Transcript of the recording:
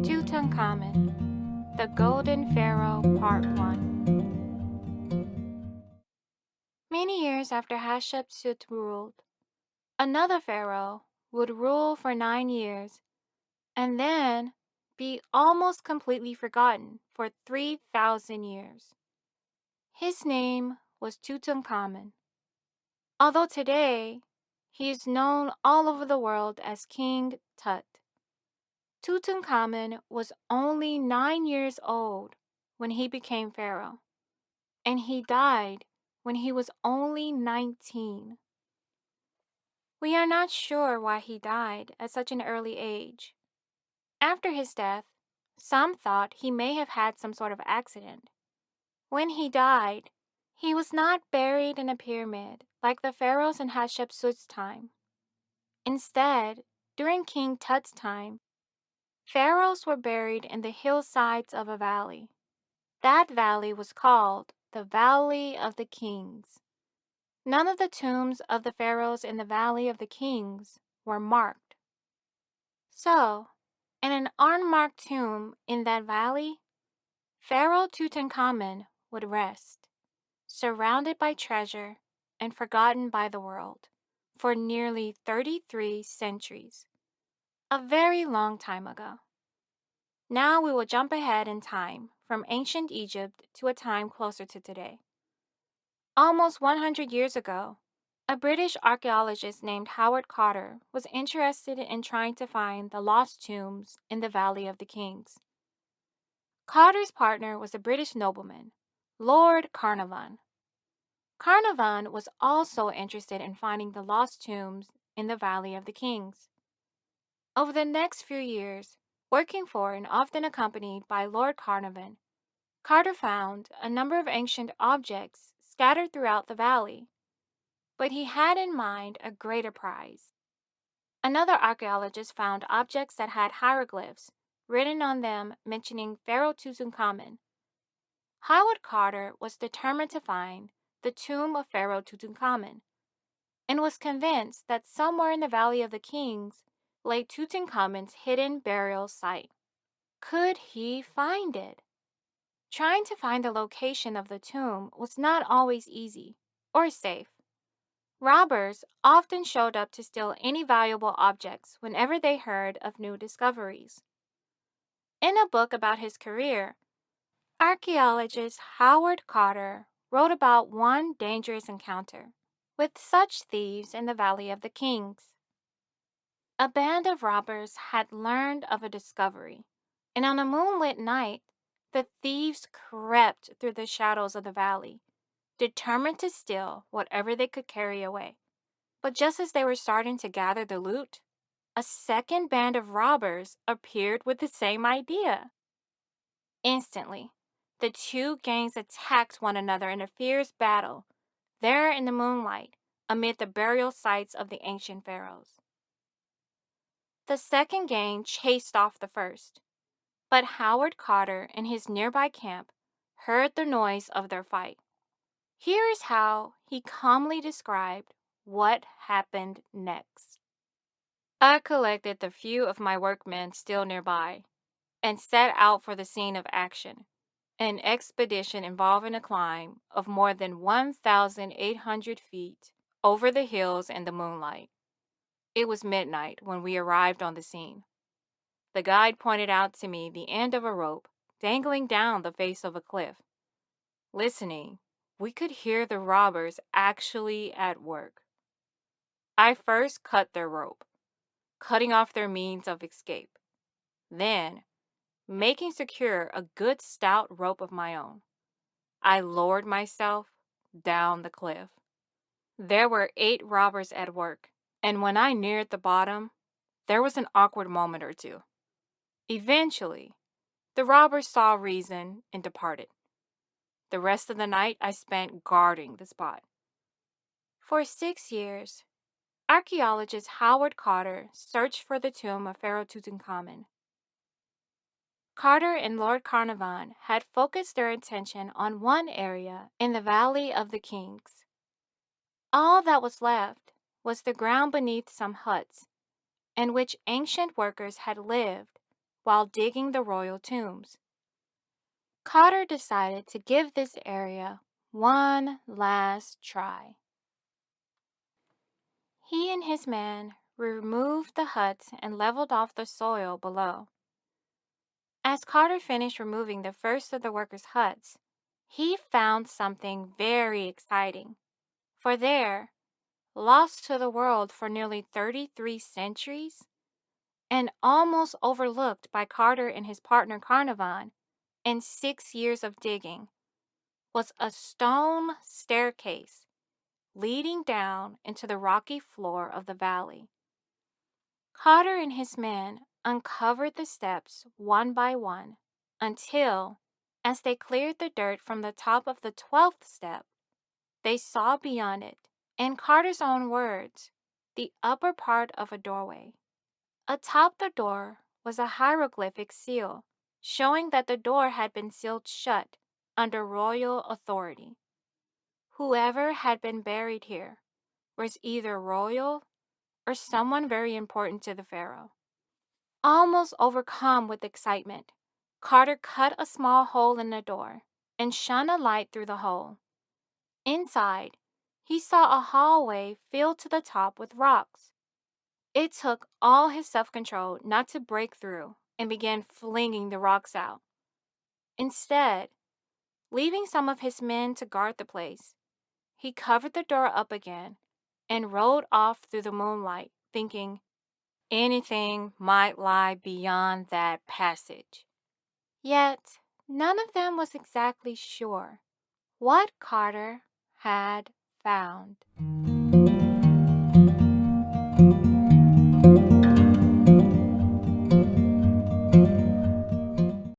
Tutankhamun, the Golden Pharaoh, Part 1. Many years after Hatshepsut ruled, another pharaoh would rule for 9 years and then be almost completely forgotten for 3,000 years. His name was Tutankhamun. Although today he is known all over the world as King Tut. Tutankhamun was only 9 years old when he became pharaoh, and he died when he was only 19. We are not sure why he died at such an early age. After his death, some thought he may have had some sort of accident. When he died, he was not buried in a pyramid like the pharaohs in Hatshepsut's time. Instead, during King Tut's time, pharaohs were buried in the hillsides of a valley. That valley was called the Valley of the Kings. None of the tombs of the pharaohs in the Valley of the Kings were marked. So, in an unmarked tomb in that valley, Pharaoh Tutankhamun would rest, surrounded by treasure and forgotten by the world, for nearly 33 centuries, a very long time ago. Now we will jump ahead in time from ancient Egypt to a time closer to today. Almost 100 years ago, a British archaeologist named Howard Carter was interested in trying to find the lost tombs in the Valley of the Kings. Carter's partner was a British nobleman, Lord Carnarvon. Carnarvon was also interested in finding the lost tombs in the Valley of the Kings. Over the next few years, working for and often accompanied by Lord Carnarvon, Carter found a number of ancient objects scattered throughout the valley. But he had in mind a greater prize. Another archaeologist found objects that had hieroglyphs written on them mentioning Pharaoh Tutankhamun. Howard Carter was determined to find the tomb of Pharaoh Tutankhamun and was convinced that somewhere in the Valley of the Kings lay Tutankhamun's hidden burial site. Could he find it? Trying to find the location of the tomb was not always easy or safe. Robbers often showed up to steal any valuable objects whenever they heard of new discoveries. In a book about his career, archaeologist Howard Carter wrote about one dangerous encounter with such thieves in the Valley of the Kings. A band of robbers had learned of a discovery, and on a moonlit night, the thieves crept through the shadows of the valley, determined to steal whatever they could carry away. But just as they were starting to gather the loot, a second band of robbers appeared with the same idea. Instantly, the two gangs attacked one another in a fierce battle, there in the moonlight, amid the burial sites of the ancient pharaohs. The second gang chased off the first, but Howard Carter and his nearby camp heard the noise of their fight. Here is how he calmly described what happened next. I collected the few of my workmen still nearby and set out for the scene of action, an expedition involving a climb of more than 1,800 feet over the hills in the moonlight. It was midnight when we arrived on the scene. The guide pointed out to me the end of a rope dangling down the face of a cliff. Listening, we could hear the robbers actually at work. I first cut their rope, cutting off their means of escape. Then, making secure a good stout rope of my own, I lowered myself down the cliff. There were 8 robbers at work, and when I neared the bottom, there was an awkward moment or two. Eventually, the robbers saw reason and departed. The rest of the night I spent guarding the spot. For 6 years, archaeologist Howard Carter searched for the tomb of Pharaoh Tutankhamun. Carter and Lord Carnarvon had focused their attention on one area in the Valley of the Kings. All that was left was the ground beneath some huts, in which ancient workers had lived while digging the royal tombs. Carter decided to give this area one last try. He and his men removed the huts and leveled off the soil below. As Carter finished removing the first of the workers' huts, he found something very exciting. For there, lost to the world for nearly 33 centuries, and almost overlooked by Carter and his partner Carnarvon in 6 years of digging, was a stone staircase leading down into the rocky floor of the valley. Carter and his men uncovered the steps one by one until, as they cleared the dirt from the top of the 12th step, they saw beyond it, in Carter's own words, the upper part of a doorway. Atop the door was a hieroglyphic seal, showing that the door had been sealed shut under royal authority. Whoever had been buried here was either royal or someone very important to the pharaoh. Almost overcome with excitement, Carter cut a small hole in the door and shone a light through the hole. Inside, he saw a hallway filled to the top with rocks. It took all his self-control not to break through and begin flinging the rocks out. Instead, leaving some of his men to guard the place, he covered the door up again and rode off through the moonlight, thinking anything might lie beyond that passage. Yet, none of them was exactly sure what Carter had found.